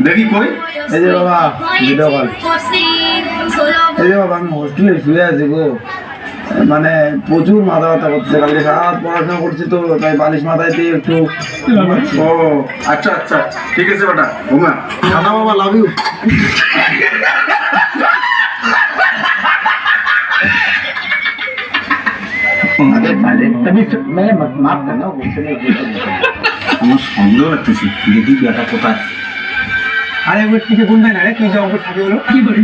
দেখি কই। এই যে বাবা ভিডিও কল। এই যে বাবা আমি হোস্টেলে শুয়ে আছি গো, মানে প্রচুর মাথা ব্যথা করছে, কালকে রাত পড়াশোনা করছি তো তাই বালিশ মাথায় দিয়ে একটু। ও আচ্ছা আচ্ছা ঠিক আছে বেটা ঘুমা। দাদা বাবা লাভ ইউ। মাফ করনা, আমার সন্দেহ লাগতেছি দেখি বেটা কোথায়। আরে ওর থেকে কোন না রে, তুই যা ওপর থাকে হলো কি করি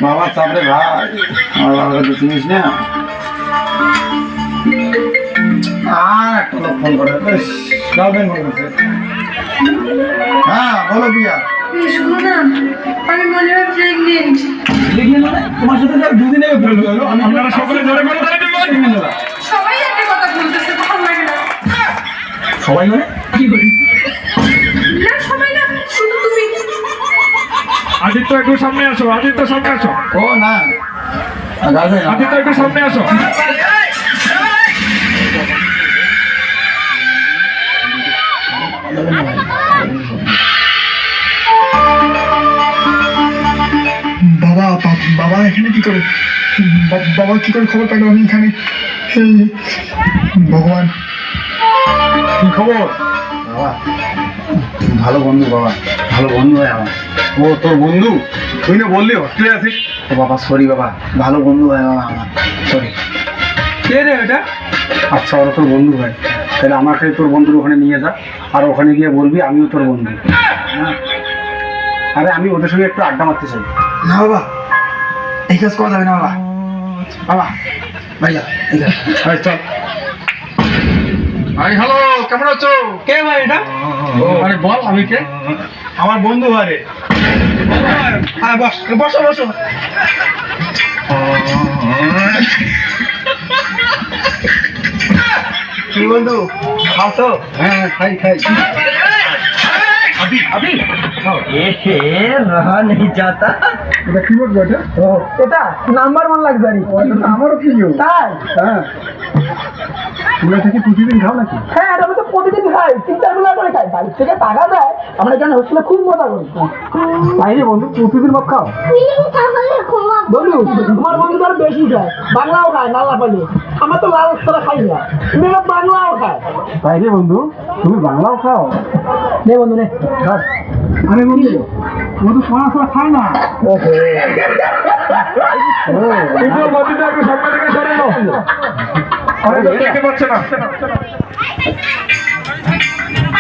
বাবা চাপরে ভাই, আমার বাবাকে তো চিনিস না। আর একটা লোক ফোন করে, গার্লফ্রেন্ড ফোন করছে। হ্যাঁ বলো বিয়া। শোনো না, আমি মনে হয় প্রেগনেন্ট। দেখলেন মানে তোমার সাথে যা দুদিন আগে ফেল হলো, আমি আপনারা সকলে ধরে করে সবাই একটা কথা বলতেছে, ভালো লাগে না। সবাই মানে কি করি না সবাই না, শুধু তুমি। আদিত্য একটু সামনে আসো, আদিত্য সামনে আসো, ও না গার্লফ্রেন্ড। আদিত্য একটু সামনে আসো। বাবা বাবা এখানে কি করে, বাবা কি করে খবর পেলো আমি এখানে? এই ভগবান, কি খবর বাবা? ভালো বন্ধু বাবা, ভালো বন্ধু হয় আমার। ও তোর বন্ধু? তুই না বললি হোস্টেলে আছিস? ও বাবা সরি বাবা, ভালো বন্ধু হয় বাবা আমার, সরি। কে রে এটা? আচ্ছা ওরা তোর বন্ধু হয়, তাহলে আমাকে তোর বন্ধুর ওখানে নিয়ে যা, আর ওখানে গিয়ে বলবি আমিও তোর বন্ধু। হ্যাঁ। আরে আমি ওদের সঙ্গে একটু আড্ডা মারতে চাই। না বাবা এই কাজ করা যাবে না বাবা। বাবা ভাইয়া এই কাজ চল। আরে হ্যালো, কেমন আছো? কে ভাই এটা? আরে বল আমি কে? আমার বন্ধু আরে। হ্যাঁ বস, বসো বসো। কি বন্ধু খাও তো? হ্যাঁ খাই খাই। এটা কি বলবো? এটা নাম্বার 1 লাক্সারি। আমারও প্রিয়। তাই? হ্যাঁ তোমরা থেকে প্রতিদিন খাও নাকি? হ্যাঁ এটা আমি তো প্রতিদিন খাই, 3-4 বেলা করে খাই। বাড়ির থেকে টাকা দেয়, আমরা এখানে হোস্টেলে খুব মজা করি। তাই রে বন্ধু, প্রতিদিন মত খাও? বন্ধু তোমার বন্ধু তো আরো বেশি খায়, বাংলাও খায় নাল্লা পালি। আমার তো লাল ছাড়া খাই না, তুমি এবার বাংলাও খায়। তাই রে বন্ধু, তুমি বাংলাও খাও? নে বন্ধু নে খাস। আরে বন্ধু ও তো সোনা সোনা খায় না। একটু আদিত্য একটু সামনে থেকে সরে নাও, আরে দেখতে পাচ্ছে না।